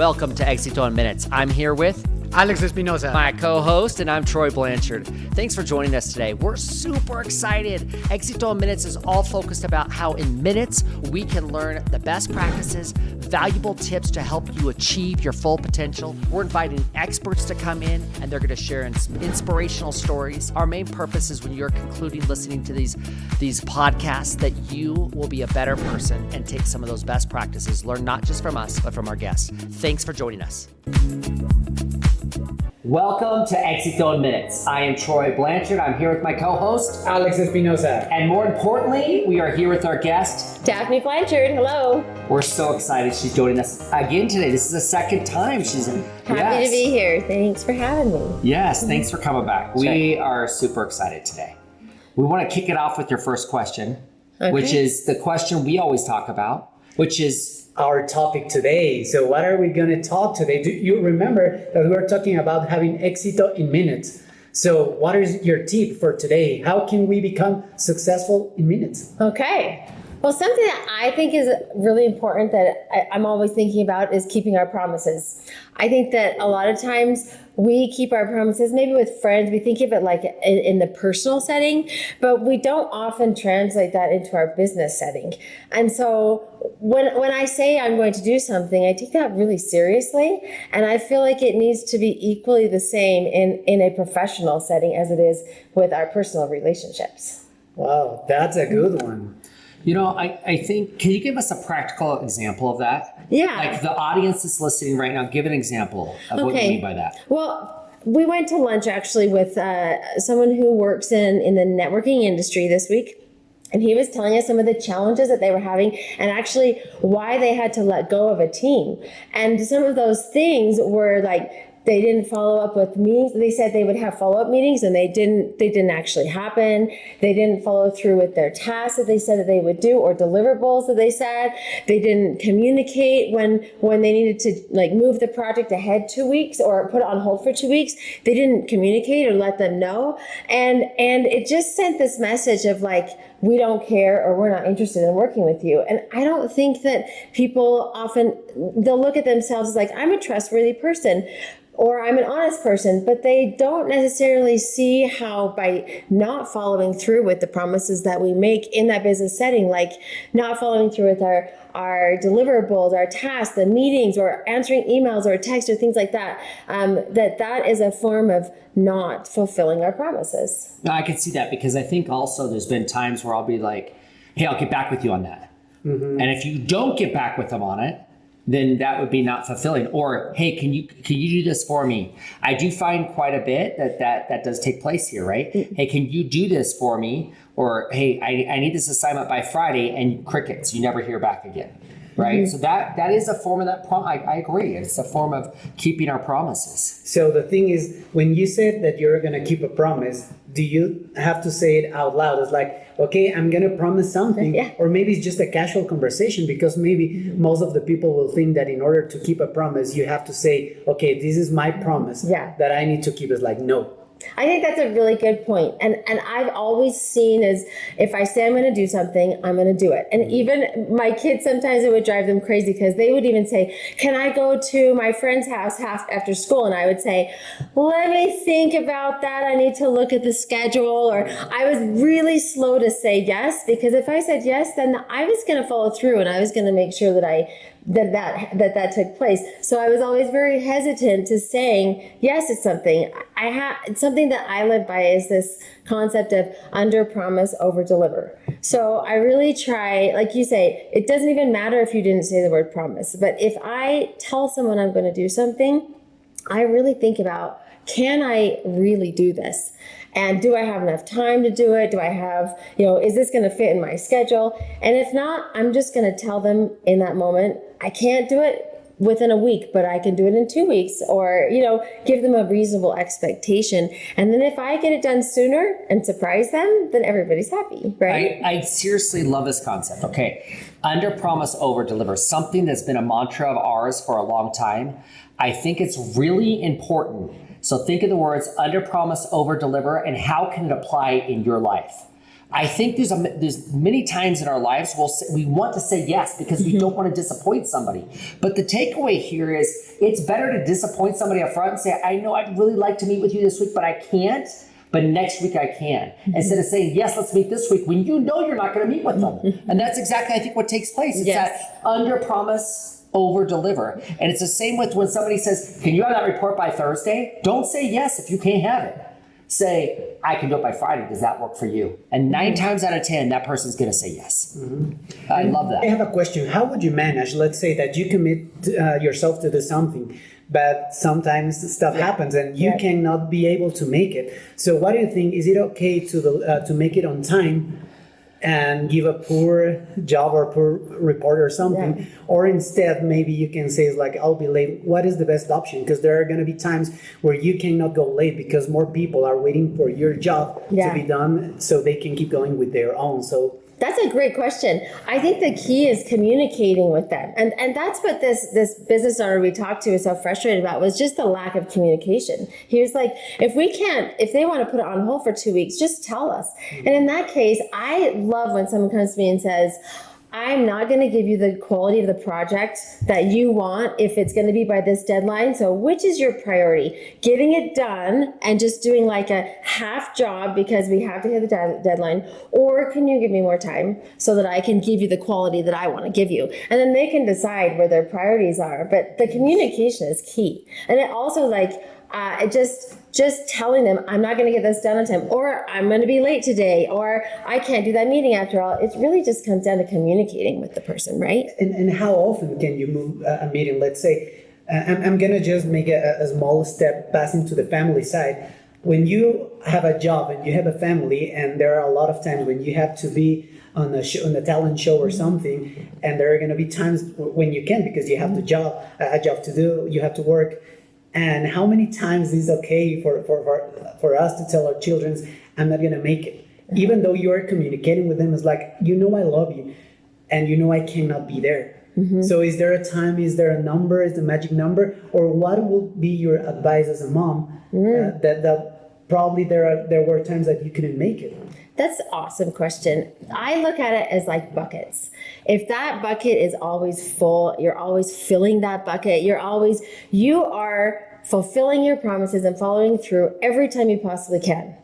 Welcome to Éxito in Minutes. I'm here with Alex Espinosa, my co-host, and I'm Troy Blanchard. Thanks for joining us today. We're super excited. Éxito in Minutes is all focused about how in minutes we can learn the best practices, valuable tips to help you achieve your full potential. We're inviting experts to come in and they're going to share inspirational stories. Our main purpose is when you're concluding listening to these podcasts that you will be a better person and take some of those best practices, learn not just from us, but from our guests. Thanks for joining us. Welcome to Éxito in Minutes. I am Troy Blanchard. I'm here with my co-host, Alex Espinosa. And more importantly, we are here with our guest, Daphne Blanchard. Hello. We're so excited she's joining us again today. This is the second time she's in. Happy to be here. Thanks for having me. Yes, thanks for coming back. We are super excited today. We want to kick it off with your first question, which is the question we always talk about, which is our topic today. So what are we going to talk today? Do you remember that we were talking about having éxito in minutes? So what is your tip for today? How can we become successful in minutes? Okay. Well, something that I think is really important that I'm always thinking about is keeping our promises. I think that a lot of times we keep our promises, maybe with friends, we think of it like in the personal setting, but we don't often translate that into our business setting. And so when I say I'm going to do something, I take that really seriously. And I feel like it needs to be equally the same in a professional setting as it is with our personal relationships. Wow, that's a good one. You know, I think, can you give us a practical example of that? Yeah. Like the audience that's listening right now, give an example of what you mean by that. Well, we went to lunch actually with someone who works in the networking industry this week. And he was telling us some of the challenges that they were having and actually why they had to let go of a team. And some of those things were like, they didn't follow up with meetings. They said they would have follow-up meetings and they didn't actually happen. They didn't follow through with their tasks that they said that they would do or deliverables that they said. They didn't communicate when they needed to like move the project ahead 2 weeks or put it on hold for 2 weeks. They didn't communicate or let them know. And it just sent this message of like, we don't care or we're not interested in working with you. And I don't think that people often, they'll look at themselves as like, I'm a trustworthy person, or I'm an honest person, but they don't necessarily see how by not following through with the promises that we make in that business setting, like not following through with our deliverables, our tasks, the meetings, or answering emails or texts or things like that, that is a form of not fulfilling our promises. No, I can see that because I think also there's been times where I'll be like, hey, I'll get back with you on that. Mm-hmm. And if you don't get back with them on it, then that would be not fulfilling. Or, hey, can you do this for me? I do find quite a bit that does take place here, right? Mm-hmm. Hey, can you do this for me? Or, hey, I need this assignment by Friday, and crickets, you never hear back again, right? Mm-hmm. So that is a form of that. I agree. It's a form of keeping our promises. So the thing is, when you said that you're going to keep a promise, do you have to say it out loud? It's like, okay, I'm going to promise something. Yeah. Or maybe it's just a casual conversation because maybe most of the people will think that in order to keep a promise, you have to say, okay, this is my promise that I need to keep. It's like, no. I think that's a really good point. And I've always seen as if I say I'm going to do something, I'm going to do it. And even my kids, sometimes it would drive them crazy because they would even say, can I go to my friend's house half after school? And I would say, let me think about that. I need to look at the schedule. Or I was really slow to say yes, because if I said yes, then I was going to follow through and I was going to make sure that that took place. So I was always very hesitant to saying yes to something. Something that I live by is this concept of under promise, over deliver. So I really try, like you say, it doesn't even matter if you didn't say the word promise, but if I tell someone I'm going to do something, I really think about, can I really do this? And do I have enough time to do it? Do I have, is this going to fit in my schedule? And if not, I'm just going to tell them in that moment, I can't do it within a week, but I can do it in 2 weeks, or, give them a reasonable expectation. And then if I get it done sooner and surprise them, then everybody's happy, right? I seriously love this concept. Okay. Under promise, over deliver, something that's been a mantra of ours for a long time. I think it's really important. So think of the words under promise, over deliver, and how can it apply in your life? I think there's many times in our lives we want to say yes because we don't want to disappoint somebody. But the takeaway here is it's better to disappoint somebody up front and say, I know I'd really like to meet with you this week, but I can't. But next week I can. Instead of saying, yes, let's meet this week when you know you're not going to meet with them. And that's exactly, I think, what takes place. It's that under promise, over deliver. And it's the same with when somebody says, can you have that report by Thursday? Don't say yes if you can't have it. Say, I can do it by Friday. Does that work for you? And 9 times out of 10, that person's going to say yes. I love that. I have a question. How would you manage, let's say that you commit yourself to do something, but sometimes stuff happens and you cannot be able to make it. So what do you think? Is it okay to make it on time and give a poor job or poor report or something? Yeah. Or instead, maybe you can say, it's like, I'll be late. What is the best option? Because there are going to be times where you cannot go late because more people are waiting for your job to be done so they can keep going with their own. So that's a great question. I think the key is communicating with them. And that's what this business owner we talked to was so frustrated about, was just the lack of communication. He was like, if they want to put it on hold for 2 weeks, just tell us. And in that case, I love when someone comes to me and says, I'm not going to give you the quality of the project that you want if it's going to be by this deadline. So which is your priority? Getting it done and just doing like a half job because we have to hit the deadline? Or can you give me more time so that I can give you the quality that I want to give you? And then they can decide where their priorities are. But the communication is key. And it also just telling them, I'm not going to get this done on time, or I'm going to be late today, or I can't do that meeting after all. It really just comes down to communicating with the person, right? And how often can you move a meeting? Let's say, I'm going to just make a small step passing to the family side. When you have a job and you have a family, and there are a lot of times when you have to be on a talent show or something, and there are going to be times when you can't because you have a job to do, you have to work. And how many times is okay for us to tell our children, I'm not going to make it? Even though you're communicating with them, it's like, I love you, and I cannot be there. So is there a time, is there a number, is the magic number? Or what will be your advice as a mom that probably there were times that you couldn't make it? That's an awesome question. I look at it as like buckets. If that bucket is always full, you're always filling that bucket. You are fulfilling your promises and following through every time you possibly can.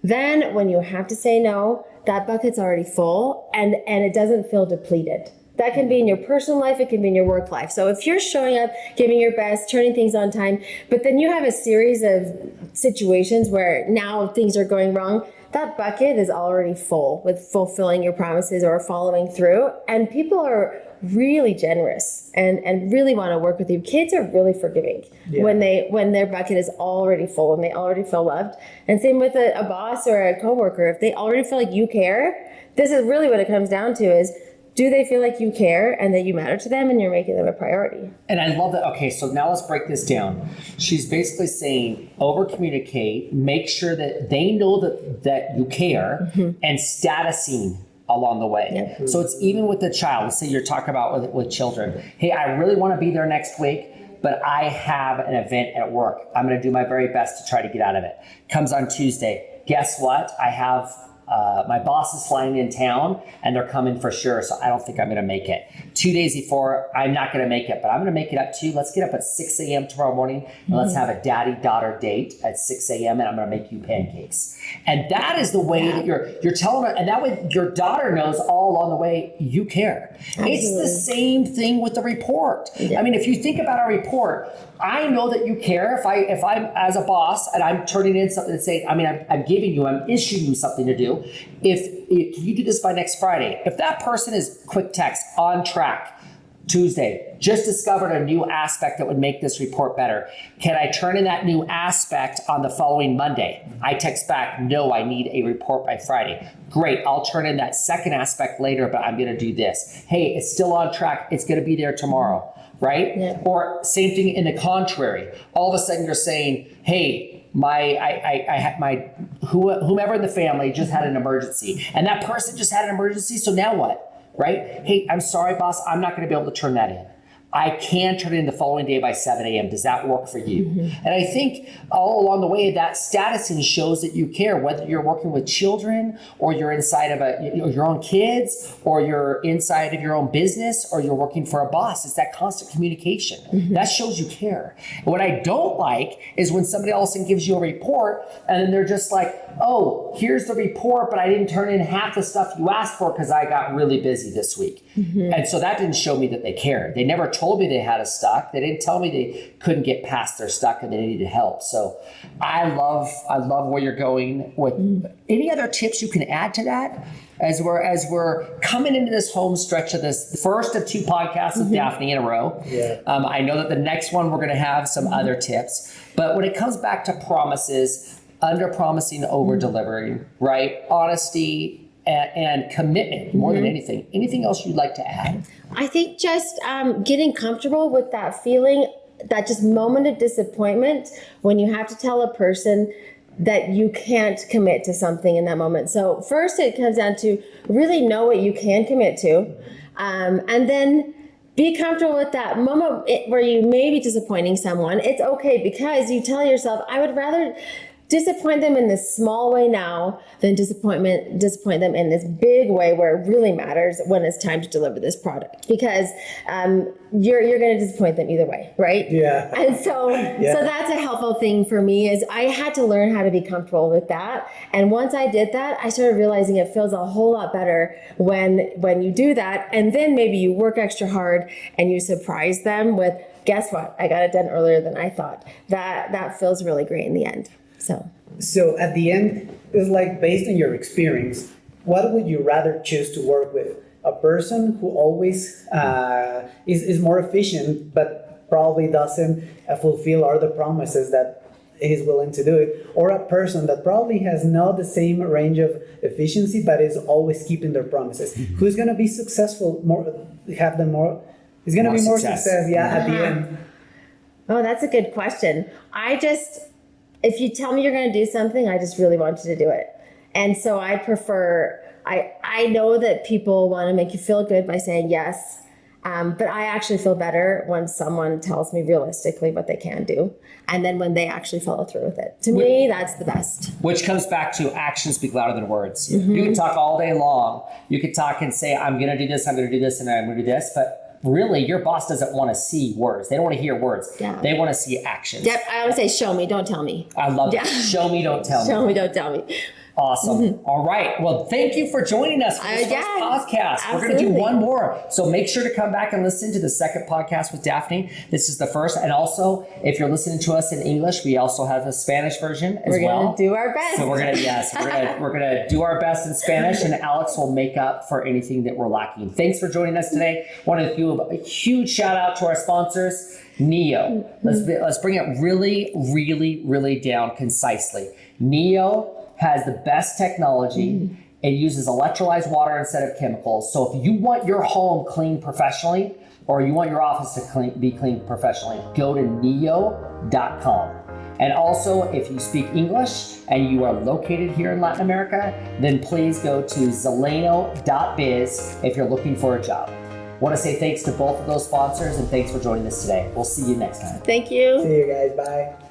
Then when you have to say no, that bucket's already full and it doesn't feel depleted. That can be in your personal life, it can be in your work life. So if you're showing up, giving your best, turning things on time, but then you have a series of situations where now things are going wrong, that bucket is already full with fulfilling your promises or following through. And people are really generous and really want to work with you. Kids are really forgiving when their bucket is already full and they already feel loved. And same with a boss or a coworker. If they already feel like you care, this is really what it comes down to is, do they feel like you care and that you matter to them and you're making them a priority? And I love that. Okay, so now let's break this down. She's basically saying over communicate, make sure that they know that you care, and statusing along the way. Yep. So it's even with the child. Let's say you're talking about with children. Hey, I really want to be there next week, but I have an event at work. I'm going to do my very best to try to get out of it. Comes on Tuesday. Guess what? I have my boss is flying in town and they're coming for sure. So I don't think I'm going to make it. 2 days before, I'm not going to make it, but I'm going to make it up too. Let's get up at 6 a.m. tomorrow morning and let's have a daddy-daughter date at 6 a.m. and I'm going to make you pancakes. And that is the way that you're telling her. And that way your daughter knows all along the way you care. Absolutely. It's the same thing with the report. Yeah. I mean, if you think about a report, I know that you care if I'm as a boss and I'm turning in something and saying, I'm issuing you something to do. If you do this by next Friday, if that person is quick text on track, Tuesday, just discovered a new aspect that would make this report better. Can I turn in that new aspect on the following Monday? I text back, no, I need a report by Friday. Great, I'll turn in that second aspect later, but I'm gonna do this. Hey, it's still on track, it's gonna be there tomorrow, right? Yeah. Or same thing in the contrary. All of a sudden you're saying, hey, I had whomever in the family just had an emergency, and that person just had an emergency, so now what? Right? Hey, I'm sorry, boss, I'm not going to be able to turn that in. I can turn it in the following day by 7 a.m. Does that work for you? And I think all along the way, that statusing shows that you care, whether you're working with children or you're inside of your own kids or you're inside of your own business or you're working for a boss. It's that constant communication. That shows you care. And what I don't like is when somebody all of a sudden gives you a report and then they're just like, oh, here's the report, but I didn't turn in half the stuff you asked for because I got really busy this week. And so that didn't show me that they cared. They never told me they had a stuck. They didn't tell me they couldn't get past their stuck and they needed help. So I love where you're going with. Any other tips you can add to that as we're coming into this home stretch of this first of 2 podcasts with Daphne in a row? I know that the next one we're going to have some other tips, but when it comes back to promises, under promising, over delivering, right? Honesty and commitment more than anything. Anything else you'd like to add? I think just getting comfortable with that feeling, that just moment of disappointment when you have to tell a person that you can't commit to something in that moment. So first it comes down to really know what you can commit to, and then be comfortable with that moment where you may be disappointing someone. It's okay, because you tell yourself, I would rather disappoint them in this small way now than disappoint them in this big way where it really matters when it's time to deliver this product, because you're going to disappoint them either way, right? And so that's a helpful thing for me, is I had to learn how to be comfortable with that. And once I did that, I started realizing it feels a whole lot better when you do that, and then maybe you work extra hard and you surprise them with, guess what, I got it done earlier than I thought. That feels really great in the end. So at the end, it's like, based on your experience, what would you rather choose to work with? A person who always is more efficient, but probably doesn't fulfill all the promises that he's willing to do it, or a person that probably has not the same range of efficiency, but is always keeping their promises? Who's going to be successful? Is going to be more success at the end. Oh, that's a good question. If you tell me you're going to do something, I just really want you to do it. And so I prefer, I know that people want to make you feel good by saying yes, but I actually feel better when someone tells me realistically what they can do, and then when they actually follow through with it. To me, that's the best. Which comes back to actions speak louder than words. You can talk all day long. You can talk and say, I'm going to do this, I'm going to do this, and I'm going to do this, but really, your boss doesn't want to see words. They don't want to hear words. They want to see actions. Yep. I always say, show me, don't tell me. I love that. Show me, don't tell me. Show me, don't tell me. Awesome. All right. Well, thank you for joining us for this first podcast. Absolutely. We're going to do one more. So make sure to come back and listen to the second podcast with Daphne. This is the first. And also, if you're listening to us in English, we also have a Spanish version as well. We're going to do our best. So we're going to do our best in Spanish, and Alex will make up for anything that we're lacking. Thanks for joining us today. I want to do a huge shout out to our sponsors, Neo. Let's bring it really, really, really down concisely. Neo has the best technology. It uses electrolyzed water instead of chemicals. So if you want your home cleaned professionally, or you want your office to be cleaned professionally, go to neo.com. And also, if you speak English and you are located here in Latin America, then please go to zeleno.biz if you're looking for a job. I want to say thanks to both of those sponsors, and thanks for joining us today. We'll see you next time. Thank you. See you guys. Bye.